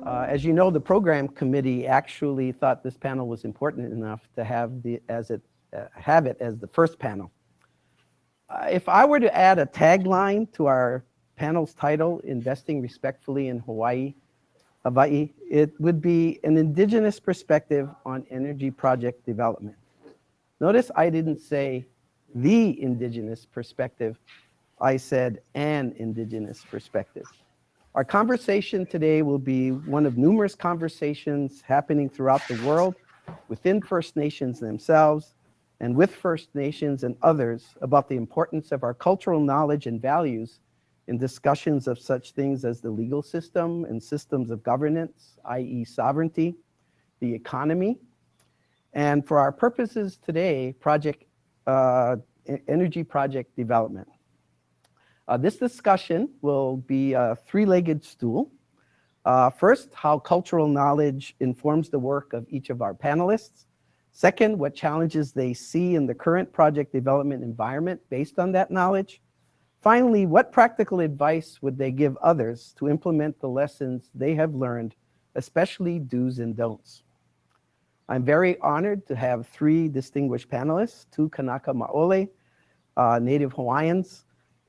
As you know, the program committee actually thought this panel was important enough to have it as the first panel. If I were to add a tagline to our panel's title, Investing Respectfully in Hawaii, it would be an indigenous perspective on energy project development. Notice I didn't say the indigenous perspective, I said an indigenous perspective. Our conversation today will be one of numerous conversations happening throughout the world within First Nations themselves and with First Nations and others about the importance of our cultural knowledge and values in discussions of such things as the legal system and systems of governance, i.e. sovereignty, the economy, and for our purposes today, energy project development. This discussion will be a three-legged stool. First, how cultural knowledge informs the work of each of our panelists. Second, what challenges they see in the current project development environment based on that knowledge. Finally, what practical advice would they give others to implement the lessons they have learned, especially do's and don'ts? I'm very honored to have three distinguished panelists, two Kanaka Maoli, Native Hawaiians,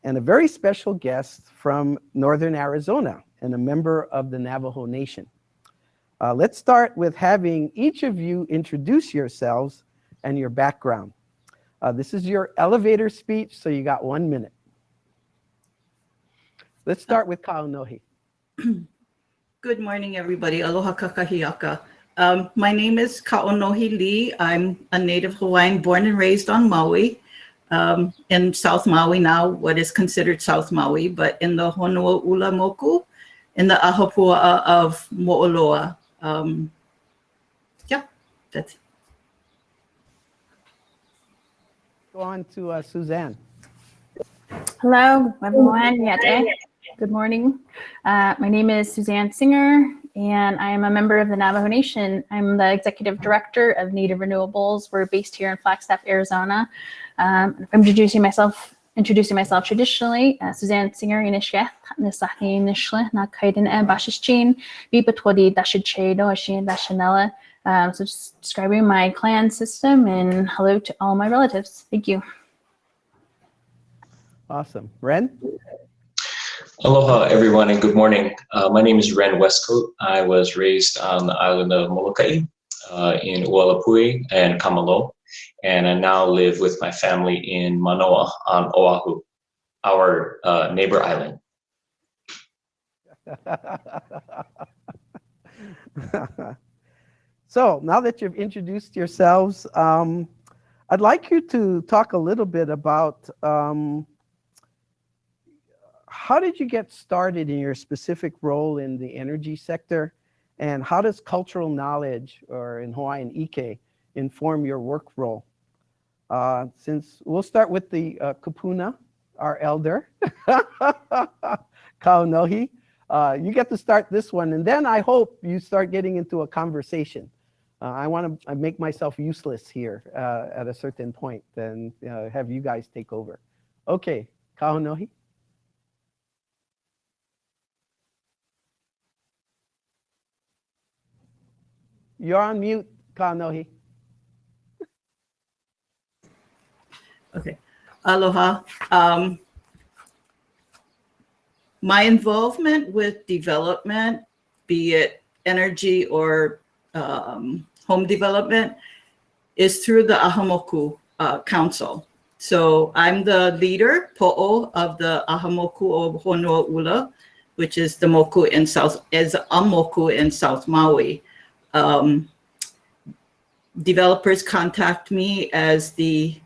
and a very special guest from Northern Arizona and a member of the Navajo Nation. Let's start with having each of you introduce yourselves and your background. This is your elevator speech, so you got 1 minute. Let's start with Kaʻonohi. Good morning, everybody. Aloha kakahiaka. My name is Kaʻonohi Lee. I'm a Native Hawaiian born and raised on Maui, in South Maui now, what is considered South Maui, but in the Honuaʻula Moku, in the ʻAha puaʻa of Moʻoloa. Yeah, that's it. Go on to Suzanne. Hello, everyone. Good morning. My name is Suzanne Singer, and I am a member of the Navajo Nation. I'm the executive director of Native Renewables. We're based here in Flagstaff, Arizona. I'm introducing myself traditionally. Suzanne Singer inishketh nisaki nishle na kaiden e bashichin bipatwadi dashichedo ashin dashanella. So just describing my clan system, and hello to all my relatives. Thank you. Awesome. Wren? Aloha, everyone, and good morning. My name is Wren Wescoatt. I was raised on the island of Molokai in Ualapui and Kamalo, and I now live with my family in Manoa on Oahu, our neighbor island. So now that you've introduced yourselves, I'd like you to talk a little bit about how did you get started in your specific role in the energy sector, and how does cultural knowledge, or in Hawaiian ʻike, inform your work role? Since we'll start with the kupuna, our elder, Kaʻonohi. You get to start this one, and then I hope you start getting into a conversation. I want to make myself useless here at a certain point, and have you guys take over. Okay, Kaʻonohi. You're on mute, Kaʻonohi. Okay. Aloha. My involvement with development, be it energy or home development, is through the ʻAha Moku Council. So I'm the leader, Poʻo, of the ʻAha Moku of Honuaʻula, which is the Moku in South, is a Moku in South Maui. Developers contact me as the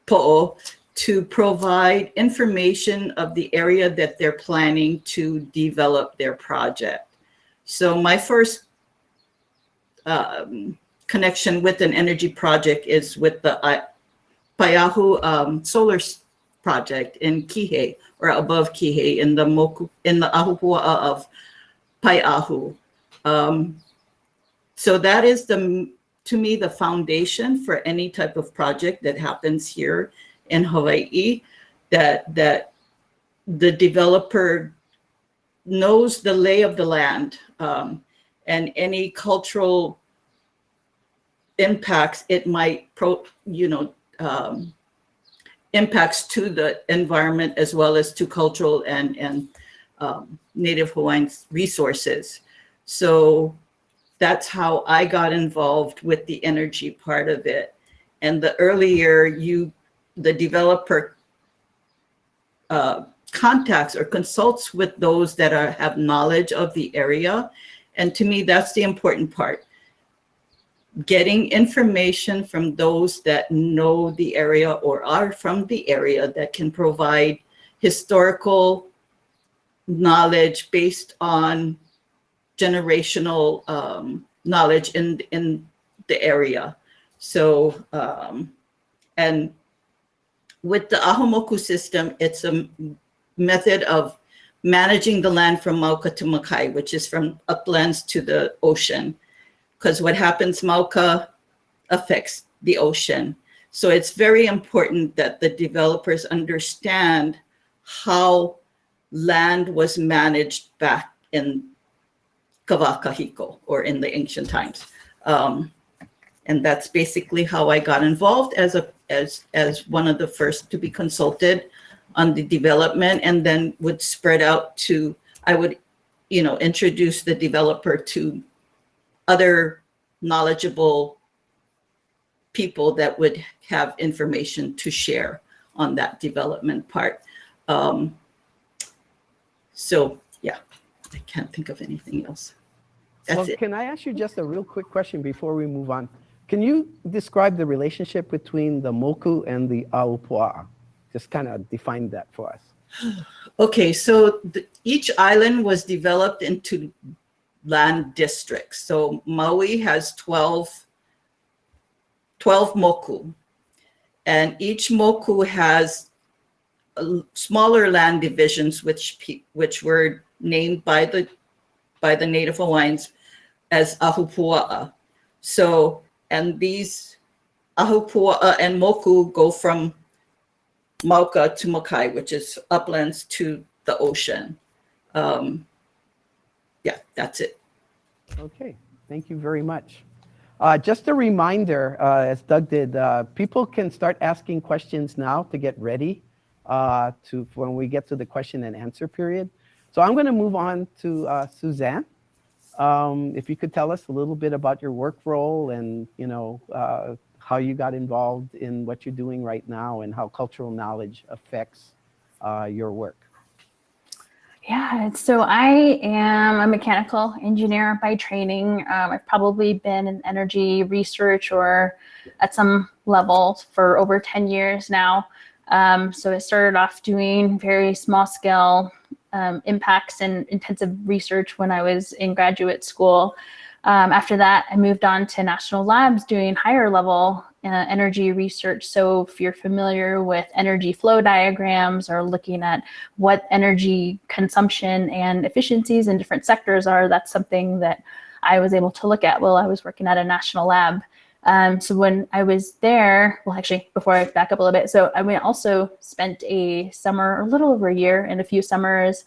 Poʻo to provide information of the area that they're planning to develop their project. So my first connection with an energy project is with the Paiahu solar project in Kihei, or above Kihei, in the Moku, in the ʻAhupuaʻa of Paiahu. So that is, to me, the foundation for any type of project that happens here in Hawaii, that the developer knows the lay of the land, and any cultural impacts it might impacts to the environment as well as to cultural and Native Hawaiian resources. So that's how I got involved with the energy part of it. And the earlier the developer contacts or consults with those that have knowledge of the area. And to me, that's the important part. Getting information from those that know the area or are from the area that can provide historical knowledge based on generational knowledge in the area. So, and with the ʻAha Moku system, it's a method of managing the land from Mauka to Makai, which is from uplands to the ocean. Because what happens, Mauka affects the ocean. So it's very important that the developers understand how land was managed back in Kawakahiko or in the ancient times. And that's basically how I got involved as one of the first to be consulted on the development, and then would spread out to, I would, introduce the developer to other knowledgeable people that would have information to share on that development part. So yeah, I can't think of anything else. That's it. Can I ask you just a real quick question before we move on? Can you describe the relationship between the Moku and the ʻAupua'a? Just kind of define that for us. Okay, so each island was developed into land districts. So Maui has 12 moku, and each moku has smaller land divisions, which were named by the Native Hawaiians as ahupua'a. So, and these ahupua'a and moku go from Mauka to Makai, which is uplands to the ocean. Yeah, that's it. Okay, thank you very much. Just a reminder, as Doug did, people can start asking questions now to get ready for when we get to the question and answer period. So I'm going to move on to Suzanne. If you could tell us a little bit about your work role and how you got involved in what you're doing right now and how cultural knowledge affects your work. Yeah, so I am a mechanical engineer by training. I've probably been in energy research or at some level for over 10 years now. So I started off doing very small scale impacts and intensive research when I was in graduate school. After that, I moved on to national labs doing higher level energy research. So if you're familiar with energy flow diagrams or looking at what energy consumption and efficiencies in different sectors are, that's something that I was able to look at while I was working at a national lab. So when I was there, well, actually, before I back up a little bit, so I also spent a summer, a little over a year and a few summers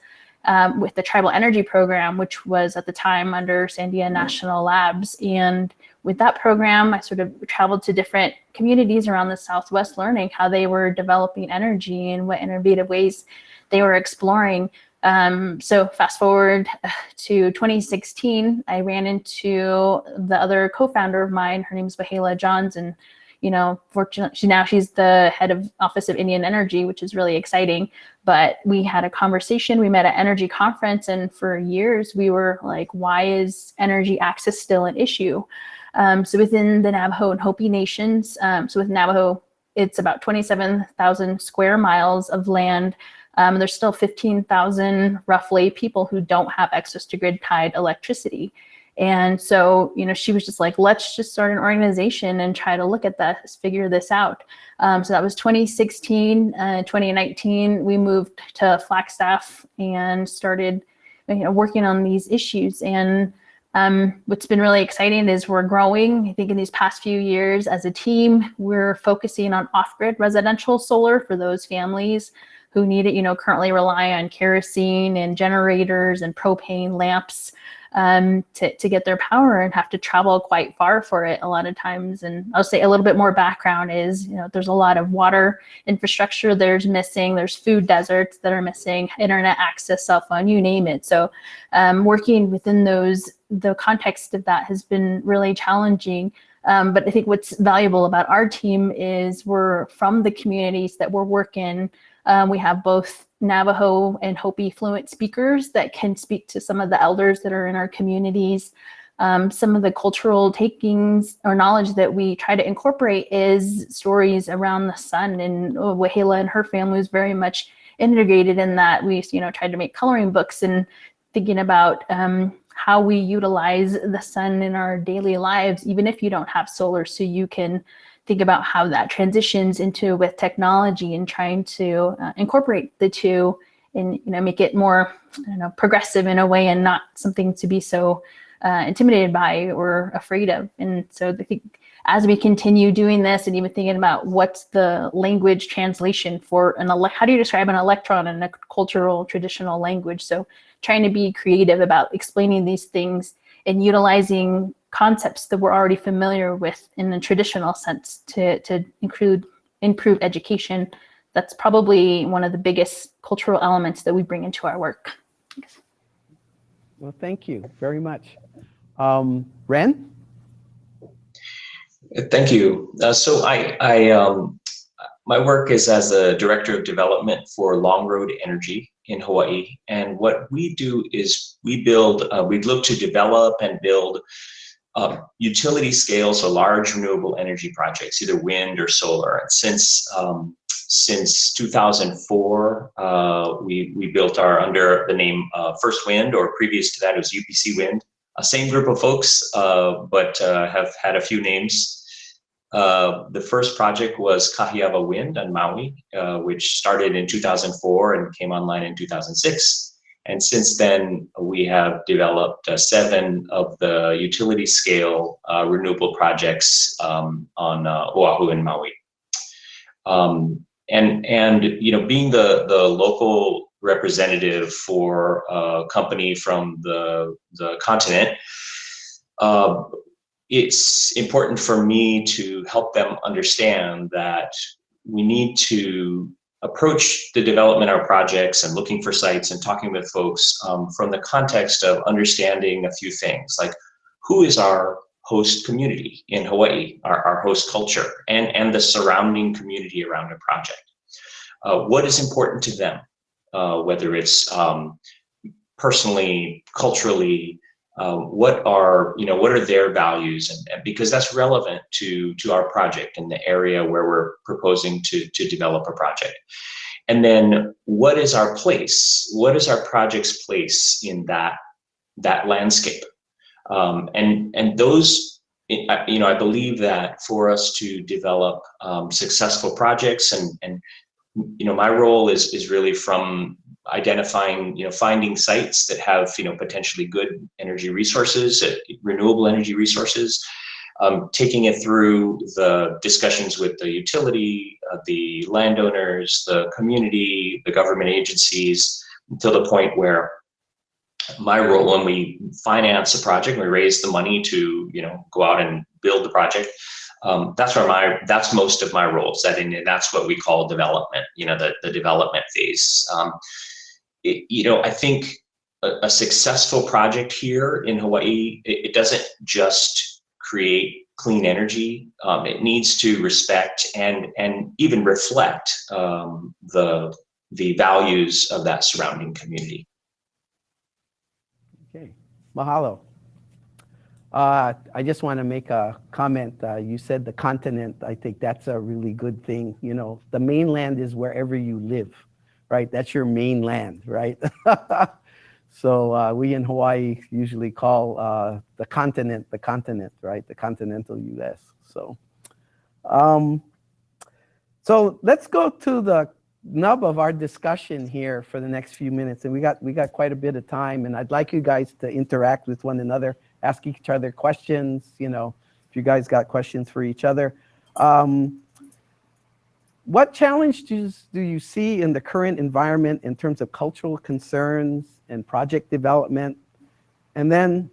with the Tribal Energy Program, which was at the time under Sandia National Labs. And with that program, I sort of traveled to different communities around the Southwest, learning how they were developing energy and what innovative ways they were exploring. So fast forward to 2016, I ran into the other co-founder of mine. Her name's Wahala Johns, and fortunately, she's the head of Office of Indian Energy, which is really exciting. But we had a conversation. We met at energy conference, and for years we were like, why is energy access still an issue? So within the Navajo and Hopi nations, so with Navajo, it's about 27,000 square miles of land. There's still 15,000 roughly people who don't have access to grid tied electricity. And so, she was just like, let's just start an organization and try to look at this, figure this out. So that was 2016, 2019, we moved to Flagstaff and started working on these issues. And what's been really exciting is we're growing. I think in these past few years as a team, we're focusing on off-grid residential solar for those families who need it, currently rely on kerosene and generators and propane lamps to get their power and have to travel quite far for it a lot of times. And I'll say a little bit more background is, there's a lot of water infrastructure there's missing, there's food deserts that are missing, internet access, cell phone, you name it. So working within the context of that has been really challenging. But I think what's valuable about our team is we're from the communities that we're working. We have both Navajo and Hopi fluent speakers that can speak to some of the elders that are in our communities. Some of the cultural takings or knowledge that we try to incorporate is stories around the sun, and Wahela and her family was very much integrated in that. We tried to make coloring books and thinking about how we utilize the sun in our daily lives, even if you don't have solar, so you can think about how that transitions into with technology and trying to incorporate the two and make it more progressive in a way and not something to be so intimidated by or afraid of. And so I think as we continue doing this and even thinking about what's the language translation for how do you describe an electron in a cultural traditional language? So trying to be creative about explaining these things and utilizing concepts that we're already familiar with in a traditional sense to improve education. That's probably one of the biggest cultural elements that we bring into our work. Thanks. Well, thank you very much. Wren? Thank you. So my work is as a director of development for Longroad Energy in Hawaii. And what we do is we look to develop and build utility scale, so large renewable energy projects, either wind or solar. And since 2004, we built under the name First Wind, or previous to that it was UPC Wind. Same group of folks, but have had a few names. The first project was Kahiawa Wind on Maui, which started in 2004 and came online in 2006. And since then, we have developed 7 of the utility scale renewable projects on Oahu and Maui. And being the local representative for a company from the continent, it's important for me to help them understand that we need to approach the development of our projects and looking for sites and talking with folks from the context of understanding a few things, like who is our host community in Hawaii, our host culture, and the surrounding community around a project. What is important to them, whether it's personally, culturally, what are their values, and because that's relevant to our project and the area where we're proposing to develop a project. And then what is our place? What is our project's place in that landscape? And those, I believe that for us to develop successful projects, and my role is really from identifying, finding sites that have, potentially good energy resources, renewable energy resources, taking it through the discussions with the utility, the landowners, the community, the government agencies, until the point where my role, when we finance a project, we raise the money to, go out and build the project. That's most of my roles. That's what we call development, the development phase. I think a successful project here in Hawaii, it doesn't just create clean energy. It needs to respect and even reflect the values of that surrounding community. Okay, mahalo. I just want to make a comment. You said the continent. I think that's a really good thing. The mainland is wherever you live, right? That's your mainland, right? So we in Hawaii usually call the continent, right? The Continental U.S. So let's go to the nub of our discussion here for the next few minutes. And we got quite a bit of time, and I'd like you guys to interact with one another, ask each other questions, if you guys got questions for each other. what challenges do you see in the current environment in terms of cultural concerns and project development? And then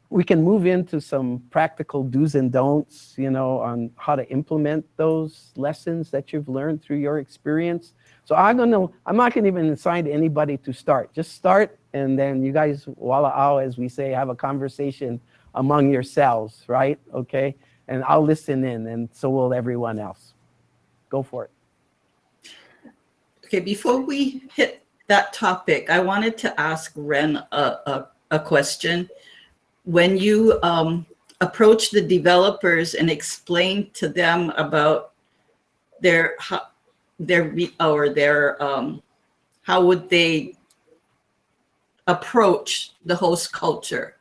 we can move into some practical do's and don'ts, on how to implement those lessons that you've learned through your experience. So I'm not gonna even assign anybody to start. Just start, and then you guys, wala'au, as we say, have a conversation among yourselves, right? Okay, and I'll listen in, and so will everyone else. Go for it. Okay, before we hit that topic, I wanted to ask Wren a question. When you approach the developers and explain to them about how would they approach the host culture,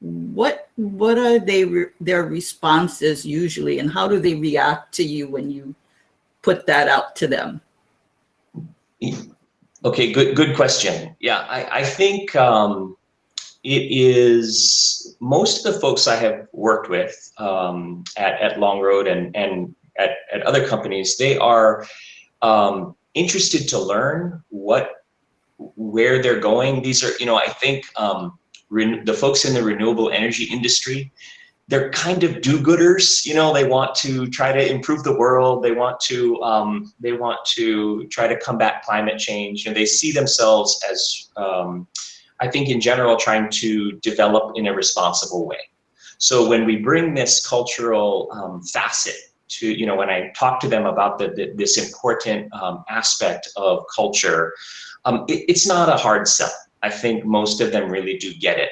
what are their responses usually, and how do they react to you when you put that out to them? Okay, good question. Yeah, I think it is, most of the folks I have worked with at Longroad and at other companies, they are interested to learn where they're going. These are, I think the folks in the renewable energy industry, they're kind of do-gooders. They want to try to improve the world. They want to try to combat climate change. They see themselves as, I think in general, trying to develop in a responsible way. So when we bring this cultural facet to, when I talk to them about this important aspect of culture, it's not a hard sell. I think most of them really do get it.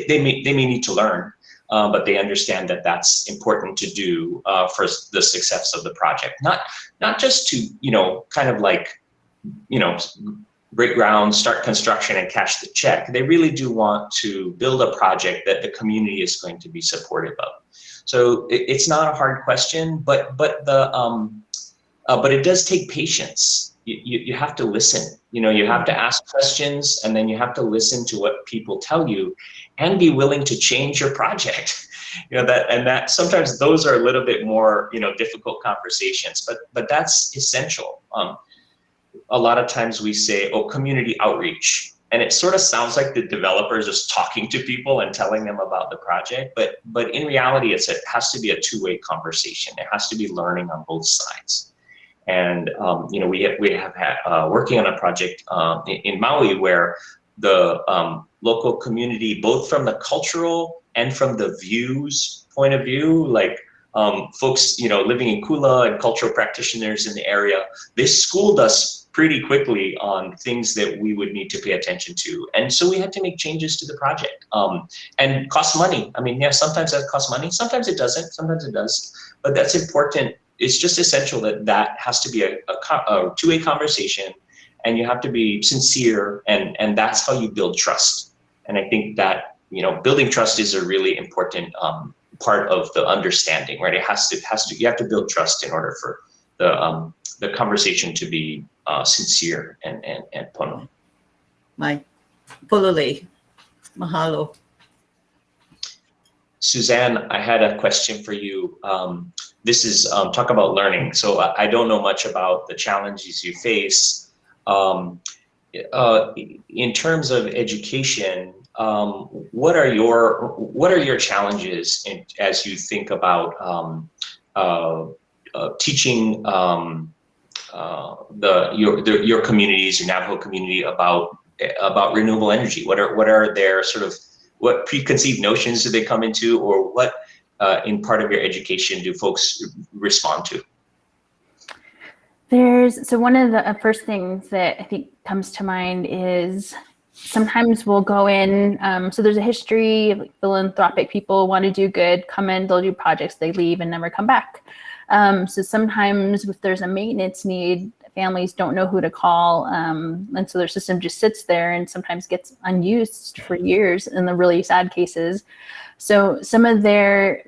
They may need to learn, but they understand that that's important to do for the success of the project. Not just to, kind of like, break ground, start construction, and cash the check. They really do want to build a project that the community is going to be supportive of. So it's not a hard question, but it does take patience. You have to listen. You have to ask questions, and then you have to listen to what people tell you, and be willing to change your project. That sometimes those are a little bit more difficult conversations, but that's essential. A lot of times we say, community outreach, and it sort of sounds like the developer is just talking to people and telling them about the project, but in reality, it has to be a two-way conversation. It has to be learning on both sides. And we have had working on a project in Maui where the local community, both from the cultural and from the views point of view, like folks living in Kula and cultural practitioners in the area, they schooled us pretty quickly on things that we would need to pay attention to. And so we had to make changes to the project, and cost money. I mean, yeah, sometimes that costs money, sometimes it doesn't, sometimes it does, but that's important. It's just essential that has to be a two-way conversation, and you have to be sincere, and that's how you build trust. And I think that, building trust is a really important part of the understanding, right? You have to build trust in order for the conversation to be sincere and pono. Mai polole. Mahalo. Suzanne, I had a question for you. This is talk about learning. So I don't know much about the challenges you face. In terms of education, what are your challenges as you think about teaching your communities, your Navajo community about renewable energy? What are their what preconceived notions do they come into, or what in part of your education do folks respond to? So one of the first things that I think comes to mind is sometimes we'll go in, so there's a history of philanthropic people want to do good, come in, they'll do projects, they leave and never come back. So sometimes if there's a maintenance need, families don't know who to call, and so their system just sits there and sometimes gets unused for years in the really sad cases. So some of their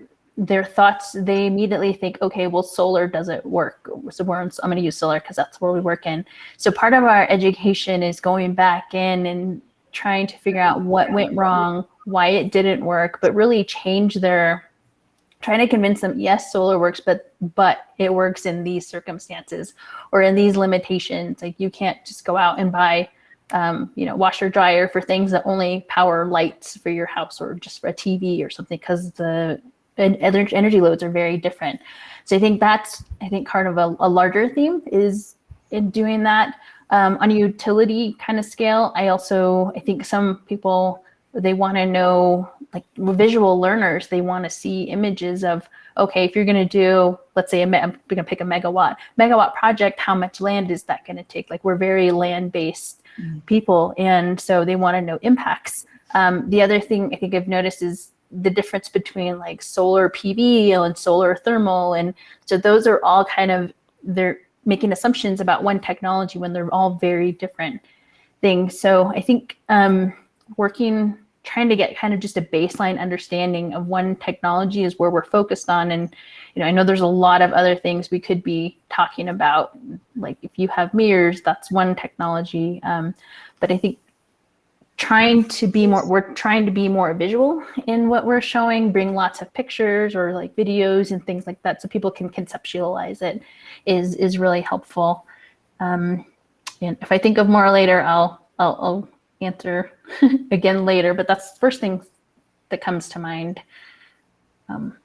thoughts, they immediately think, okay, well, solar doesn't work, so I'm going to use solar because that's where we work in. So part of our education is going back in and trying to figure out what went wrong, why it didn't work, but really trying to convince them, yes, solar works, but it works in these circumstances or in these limitations. Like you can't just go out and buy, washer dryer for things that only power lights for your house or just for a TV or something, because the energy loads are very different. So I think that's part of a larger theme is in doing that. On a utility kind of scale, I think some people, they want to know, like visual learners, they want to see images of, okay, if you're going to do, let's say, I'm going to pick a megawatt project, how much land is that going to take? Like we're very land-based people. And so they want to know impacts. The other thing I think I've noticed is the difference between like solar PV and solar thermal. And so those are all they're making assumptions about one technology when they're all very different things. So I think trying to get kind of just a baseline understanding of one technology is where we're focused on. And, I know there's a lot of other things we could be talking about. Like if you have mirrors, that's one technology. But I think we're trying to be more visual in what we're showing, bring lots of pictures or like videos and things like that so people can conceptualize it is really helpful. And if I think of more later, I'll answer again later, but that's the first thing that comes to mind.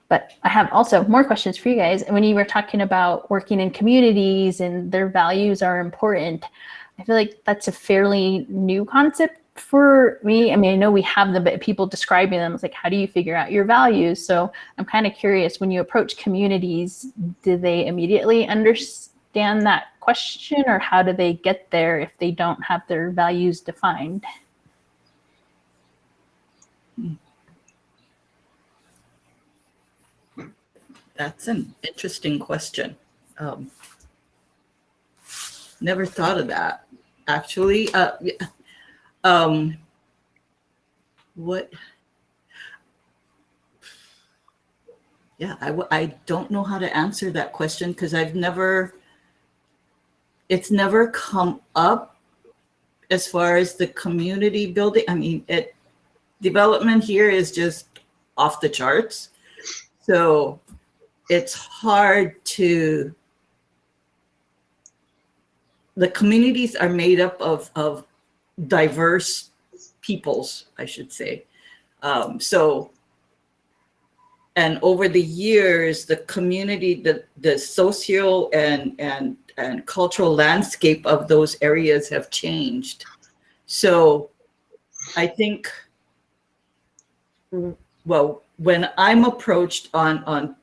But I have also more questions for you guys. When you were talking about working in communities and their values are important, I feel like that's a fairly new concept for me. I mean, I know we have the people describing them. It's like, how do you figure out your values? So I'm kind of curious, when you approach communities, do they immediately understand that question, or how do they get there if they don't have their values defined? That's an interesting question. Never thought of that, actually. I don't know how to answer that question because it's never come up as far as the community building. I mean, development here is just off the charts. So it's hard the communities are made up of diverse peoples, I should say. And over the years, the community, the social and cultural landscape of those areas have changed. So I think, well, when I'm approached on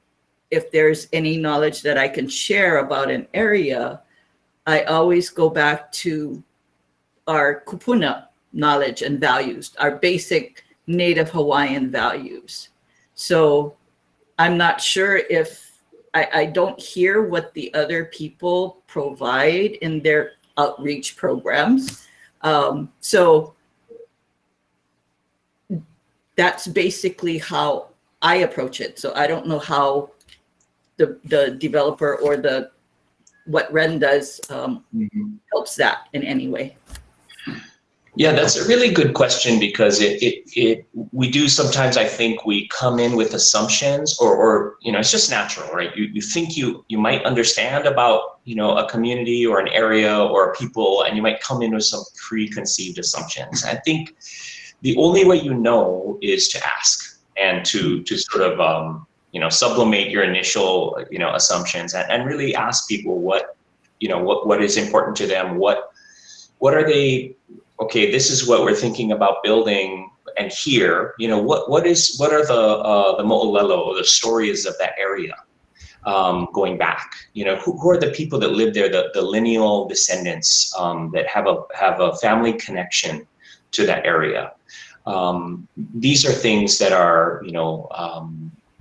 if there's any knowledge that I can share about an area, I always go back to our kupuna knowledge and values, our basic Native Hawaiian values. So I'm not sure if I don't hear what the other people provide in their outreach programs. So that's basically how I approach it. So I don't know how the developer or what Wren does helps that in any way. Yeah, that's a really good question, because we do sometimes, I think we come in with assumptions or it's just natural, right? You think you might understand about, a community or an area or people, and you might come in with some preconceived assumptions. I think the only way is to ask and to sort of, sublimate your initial, assumptions and really ask people what is important to them. What are they? Okay, this is what we're thinking about building, and here, what are the mo'olelo, or the stories of that area, going back? Who are the people that live there, the lineal descendants that have a family connection to that area? These are things that are,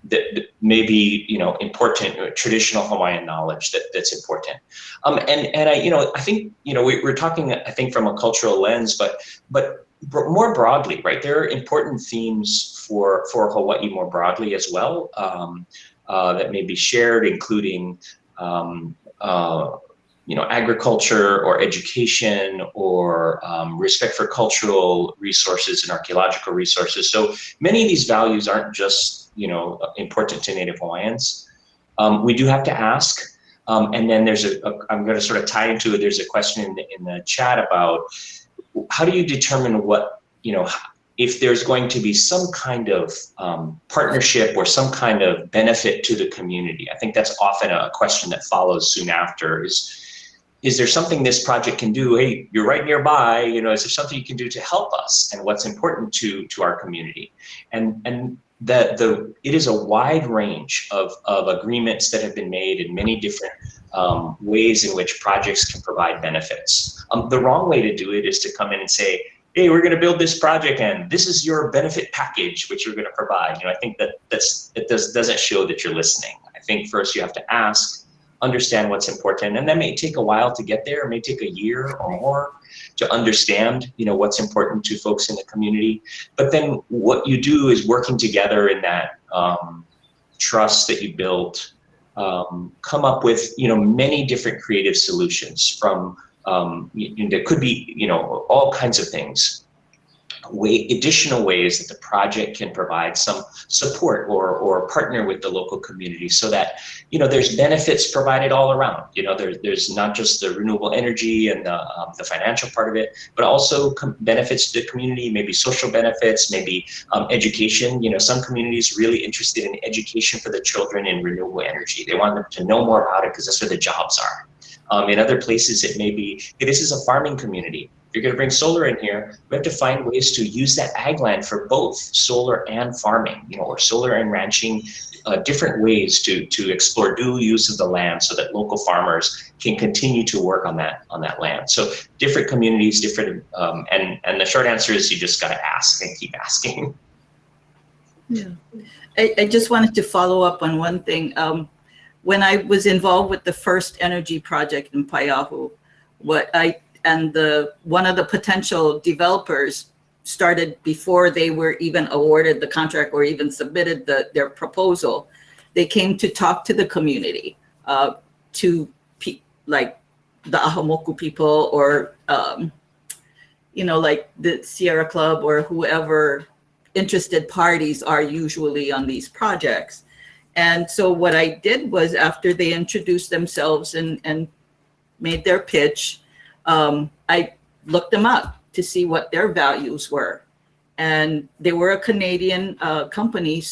that may be, important, traditional Hawaiian knowledge that's important. And I think, we're talking, I think, from a cultural lens, but more broadly, right? There are important themes for Hawaii more broadly as well, that may be shared, including, agriculture or education or respect for cultural resources and archaeological resources. So many of these values aren't just important to Native Hawaiians. We do have to ask, and then there's I'm going to sort of tie into it. There's a question in the chat about how do you determine what, if there's going to be some kind of partnership or some kind of benefit to the community. I think that's often a question that follows soon after is there something this project can do? Hey, you're right nearby, is there something you can do to help us and what's important to our community? And it is a wide range of agreements that have been made in many different ways in which projects can provide benefits. The wrong way to do it is to come in and say, hey, we're going to build this project and this is your benefit package, which you're going to provide. I think that doesn't show that you're listening. I think first you have to ask, understand what's important, and that may take a while to get there. It may take a year or more to understand, what's important to folks in the community. But then what you do is working together in that trust that you built, come up with, many different creative solutions from, there could be, all kinds of things. Additional ways that the project can provide some support or partner with the local community so that, there's benefits provided all around. There's not just the renewable energy and the financial part of it, but also benefits to the community, maybe social benefits, maybe education. Some communities really interested in education for the children in renewable energy. They want them to know more about it because that's where the jobs are. In other places, it may be, hey, this is a farming community. If you're going to bring solar in here, we have to find ways to use that ag land for both solar and farming, or solar and ranching, different ways to explore dual use of the land so that local farmers can continue to work on that land. So different communities, different, and the short answer is you just got to ask and keep asking. Yeah, I just wanted to follow up on one thing. When I was involved with the first energy project in Paeahu, one of the potential developers started before they were even awarded the contract or even submitted their proposal. They came to talk to the community, like the ʻAha Moku people or, like the Sierra Club or whoever interested parties are usually on these projects. And so what I did was after they introduced themselves and made their pitch, I looked them up to see what their values were. And they were a Canadian company,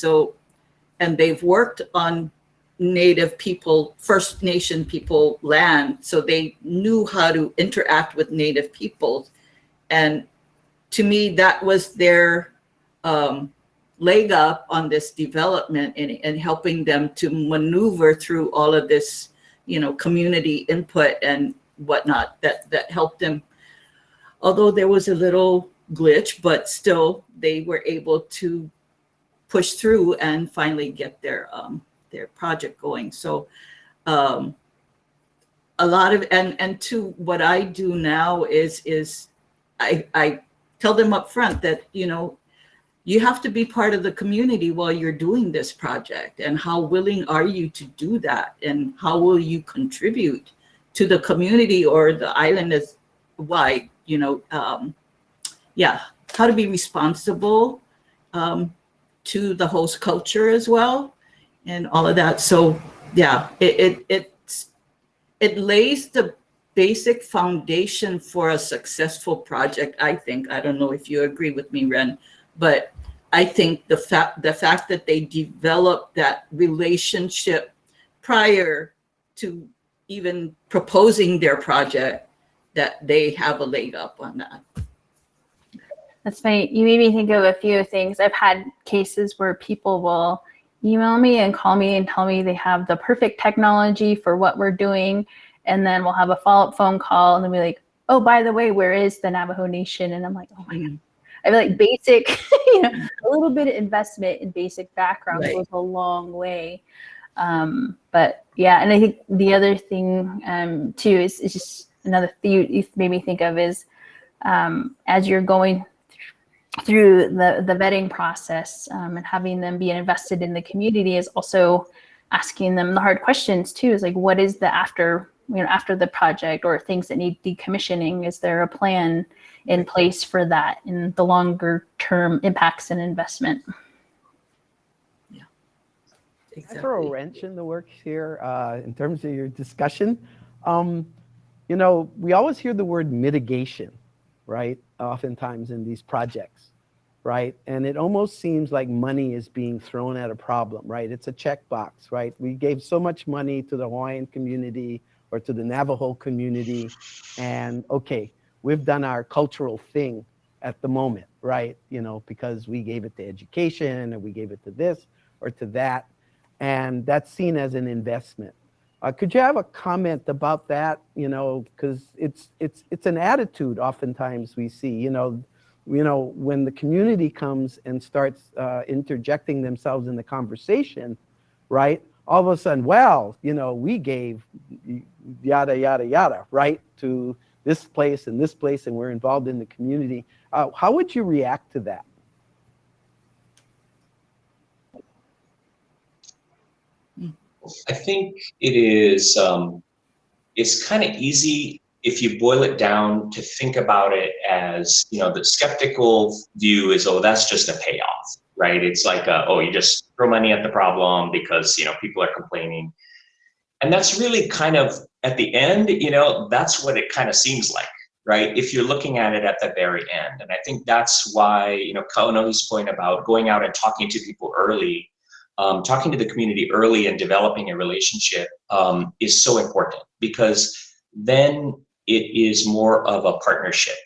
and they've worked on Native people, First Nation people land, so they knew how to interact with Native peoples. And to me, that was their leg up on this development and helping them to maneuver through all of this, community input and whatnot that helped them. Although there was a little glitch, but still they were able to push through and finally get their project going. So a lot of, and to what I do now is I tell them up front that, you have to be part of the community while you're doing this project. And how willing are you to do that? And how will you contribute to the community or the island as wide, how to be responsible to the host culture as well and all of that. So yeah, it lays the basic foundation for a successful project, I think. I don't know if you agree with me, Wren, but I think the fact that they developed that relationship prior to even proposing their project, that they have a leg up on that. That's funny. You made me think of a few things. I've had cases where people will email me and call me and tell me they have the perfect technology for what we're doing. And then we'll have a follow-up phone call and they'll be like, oh, by the way, where is the Navajo Nation? And I'm like, oh my God. I feel like basic, a little bit of investment in basic background goes a long way. But yeah, and I think the other thing too is just another thing you made me think of is as you're going through the vetting process and having them be invested in the community is also asking them the hard questions too, is like, what is the after the project or things that need decommissioning? Is there a plan in place for that in the longer term impacts and investment? Yeah. I throw a wrench in the works here in terms of your discussion. You know, we always hear the word mitigation, right? Oftentimes in these projects, right? And it almost seems like money is being thrown at a problem, right? It's a checkbox, right? We gave so much money to the Hawaiian community or to the Navajo community, and okay, we've done our cultural thing at the moment, right? You know, because we gave it to education, or we gave it to this or to that, and that's seen as an investment. Could you have a comment about that? You know, because it's an attitude oftentimes we see. You know, when the community comes and starts interjecting themselves in the conversation, right? All of a sudden, well, you know, we gave yada yada yada, right, to this place and this place, and we're involved in the community. How would you react to that? I think it is, it's kind of easy if you boil it down to think about it as, you know, the skeptical view is, oh, that's just a payoff, right? It's like, oh, you just throw money at the problem because, you know, people are complaining. And that's really kind of, at the end, you know, that's what it kind of seems like, right? If you're looking at it at the very end. And I think that's why, you know, Kaʻonohi's point about going out and talking to people early, talking to the community early and developing a relationship is so important, because then it is more of a partnership.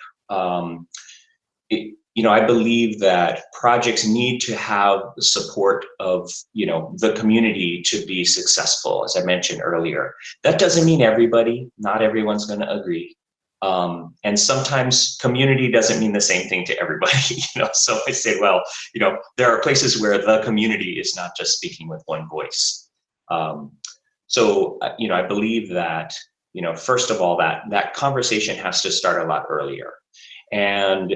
You know, I believe that projects need to have the support of, you know, the community to be successful, as I mentioned earlier. That doesn't mean everybody, not everyone's going to agree. And sometimes community doesn't mean the same thing to everybody, you know, so I say, well, you know, there are places where the community is not just speaking with one voice. So, you know, I believe that, you know, first of all, that conversation has to start a lot earlier. And,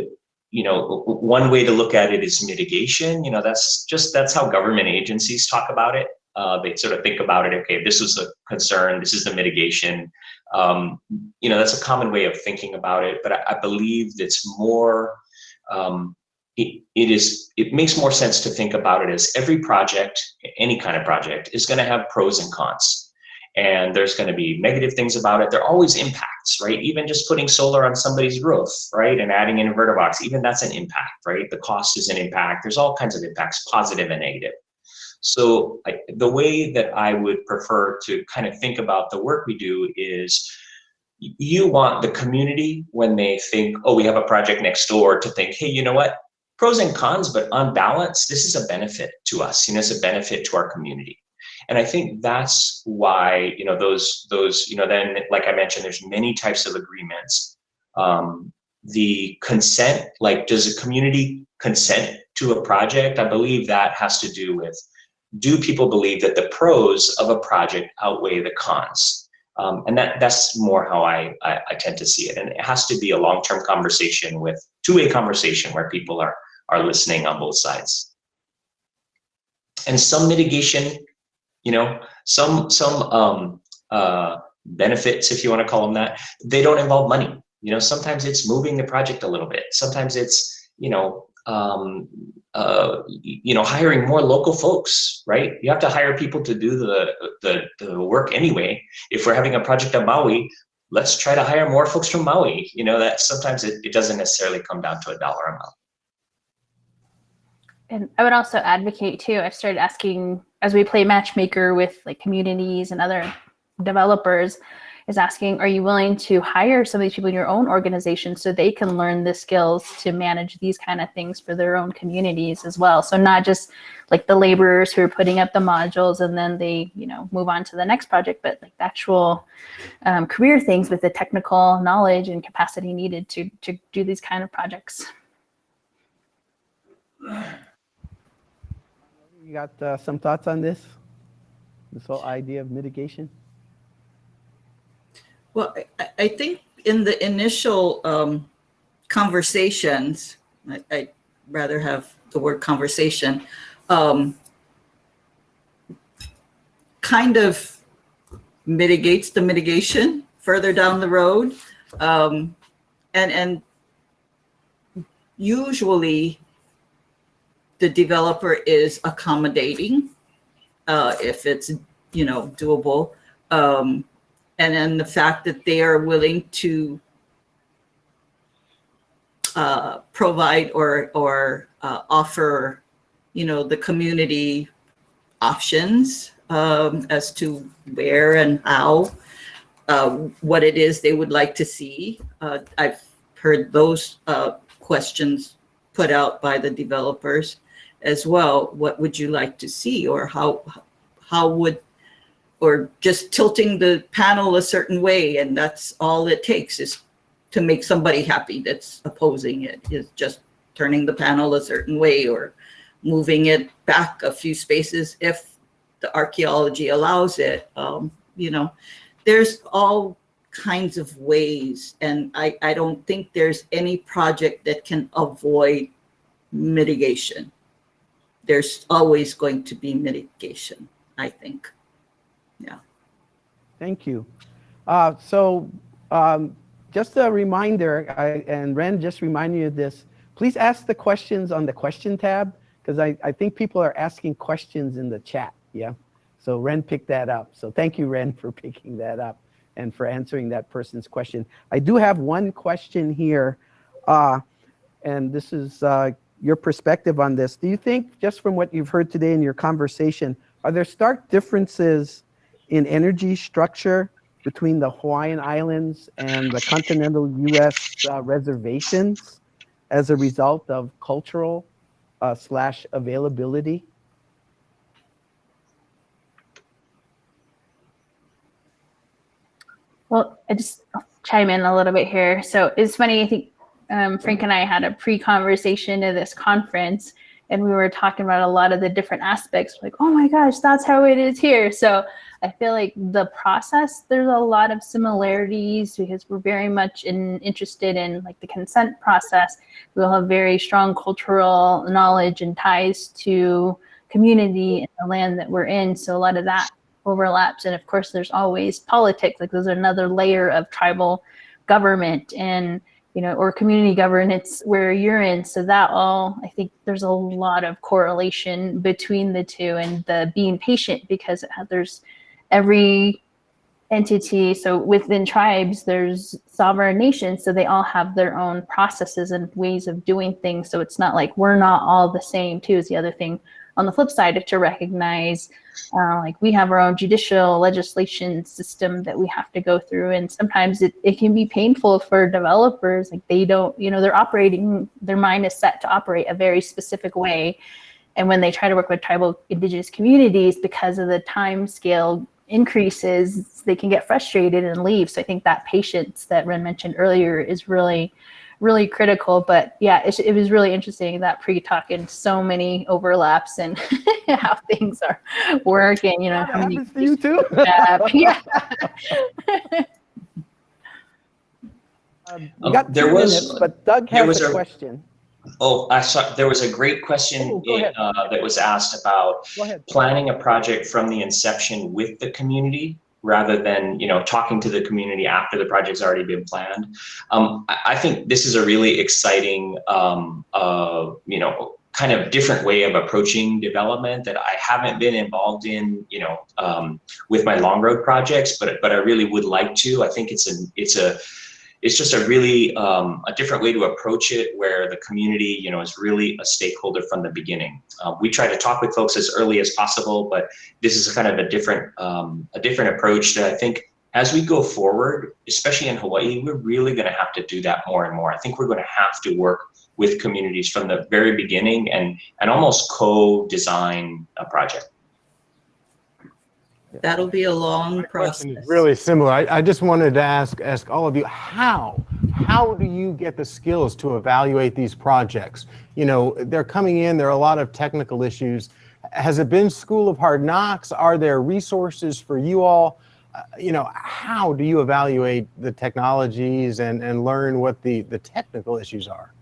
you know, one way to look at it is mitigation. You know, that's how government agencies talk about it. They sort of think about it, okay, this was a concern, this is the mitigation. You know, that's a common way of thinking about it, but I believe it's more, it makes more sense to think about it as every project, any kind of project, is going to have pros and cons. And there's going to be negative things about it. There are always impacts, right? Even just putting solar on somebody's roof, right? And adding an inverter box, even that's an impact, right? The cost is an impact. There's all kinds of impacts, positive and negative. So the way that I would prefer to kind of think about the work we do is, you want the community, when they think, oh, we have a project next door, to think, hey, you know what? Pros and cons, but on balance, this is a benefit to us. You know, it's a benefit to our community. And I think that's why, you know, those, you know, then, like I mentioned, there's many types of agreements. The consent, like, does a community consent to a project? I believe that has to do with, do people believe that the pros of a project outweigh the cons? And that's more how I tend to see it. And it has to be a long-term conversation, with two-way conversation, where people are listening on both sides. And some mitigation, you know, some benefits, if you want to call them that, they don't involve money. You know, sometimes it's moving the project a little bit. Sometimes it's, you know, hiring more local folks, right? You have to hire people to do the work anyway. If we're having a project on Maui, let's try to hire more folks from Maui. You know, that sometimes it doesn't necessarily come down to a dollar amount. And I would also advocate too, I've started asking, as we play matchmaker with like communities and other developers, is asking, are you willing to hire some of these people in your own organization so they can learn the skills to manage these kind of things for their own communities as well? So not just like the laborers who are putting up the modules and then they, you know, move on to the next project, but like the actual career things with the technical knowledge and capacity needed to do these kind of projects. You got some thoughts on this whole idea of mitigation? Well, I think in the initial conversations, I'd rather have the word conversation, kind of mitigates the mitigation further down the road. And usually the developer is accommodating if it's, doable. And then the fact that they are willing to provide or offer, the community options as to where and how, what it is they would like to see. I've heard those questions put out by the developers as well. What would you like to see, or how would, or just tilting the panel a certain way, and that's all it takes is to make somebody happy that's opposing it, is just turning the panel a certain way or moving it back a few spaces if the archaeology allows it. There's all kinds of ways, and I don't think there's any project that can avoid mitigation. There's always going to be mitigation, I think. Yeah. Thank you. Just a reminder, and Wren just reminded you of this, please ask the questions on the question tab, because I think people are asking questions in the chat, yeah? So Wren picked that up. So thank you, Wren, for picking that up and for answering that person's question. I do have one question here, and this is your perspective on this. Do you think, just from what you've heard today in your conversation, are there stark differences in energy structure between the Hawaiian Islands and the continental U.S. reservations as a result of cultural / availability? Well, I'll chime in a little bit here. So it's funny, I think Frank and I had a pre-conversation to this conference, and we were talking about a lot of the different aspects, like, oh my gosh, that's how it is here. So I feel like the process, there's a lot of similarities because we're very much interested in like the consent process. We'll have very strong cultural knowledge and ties to community and the land that we're in. So a lot of that overlaps. And of course, there's always politics, like there's another layer of tribal government and, or community governance where you're in. So that all, I think there's a lot of correlation between the two, and the being patient, because there's every entity. So within tribes, there's sovereign nations. So they all have their own processes and ways of doing things. So it's not like we're not all the same too, is the other thing. On the flip side, to recognize, like we have our own judicial legislation system that we have to go through. And sometimes it can be painful for developers. Like they don't, they're operating, their mind is set to operate a very specific way. And when they try to work with tribal indigenous communities, because of the time scale increases, they can get frustrated and leave. So I think that patience that Wren mentioned earlier is really, really critical. But yeah, it was really interesting, that pre-talk, and so many overlaps and how things are working, That happens to you too? Yeah. We got 2 minutes, but Doug has a question. Oh, I saw there was a great question that was asked about planning a project from the inception with the community rather than, talking to the community after the project's already been planned. I think this is a really exciting, kind of different way of approaching development that I haven't been involved in, with my Longroad projects, but I really would like to. I think it's just a really a different way to approach it, where the community, is really a stakeholder from the beginning. We try to talk with folks as early as possible, but this is kind of a different approach that I think as we go forward, especially in Hawaii, we're really going to have to do that more and more. I think we're going to have to work with communities from the very beginning and almost co-design a project. That'll be a long process. It's really similar. I just wanted to ask all of you, how do you get the skills to evaluate these projects? They're coming in, there are a lot of technical issues. Has it been School of Hard Knocks? Are there resources for you all? How do you evaluate the technologies and learn what the technical issues are?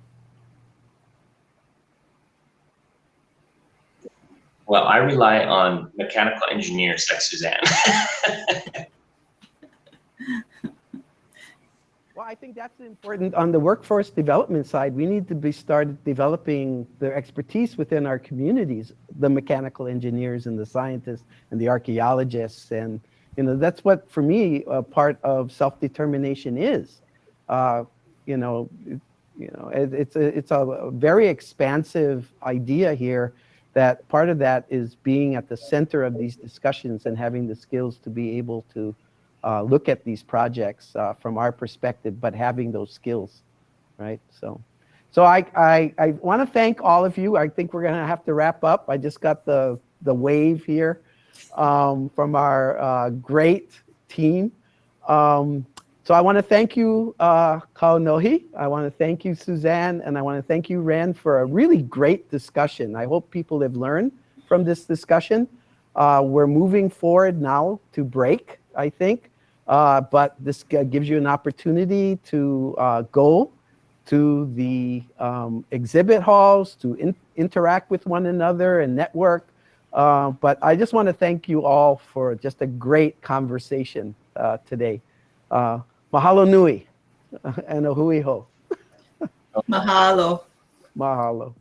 Well, I rely on mechanical engineers like Suzanne. Well, I think that's important on the workforce development side. We need to be started developing the expertise within our communities, the mechanical engineers and the scientists and the archaeologists. And, you know, that's what, for me, a part of self-determination is. It's a very expansive idea here, that part of that is being at the center of these discussions and having the skills to be able to look at these projects from our perspective, but having those skills, right? So I want to thank all of you. I think we're going to have to wrap up. I just got the wave here from our great team. So I want to thank you, Kaʻonohi. I want to thank you, Suzanne, and I want to thank you, Wren, for a really great discussion. I hope people have learned from this discussion. We're moving forward now to break, I think, but this gives you an opportunity to go to the exhibit halls, to interact with one another and network. But I just want to thank you all for just a great conversation today. Mahalo nui and a hui ho. Mahalo. Mahalo.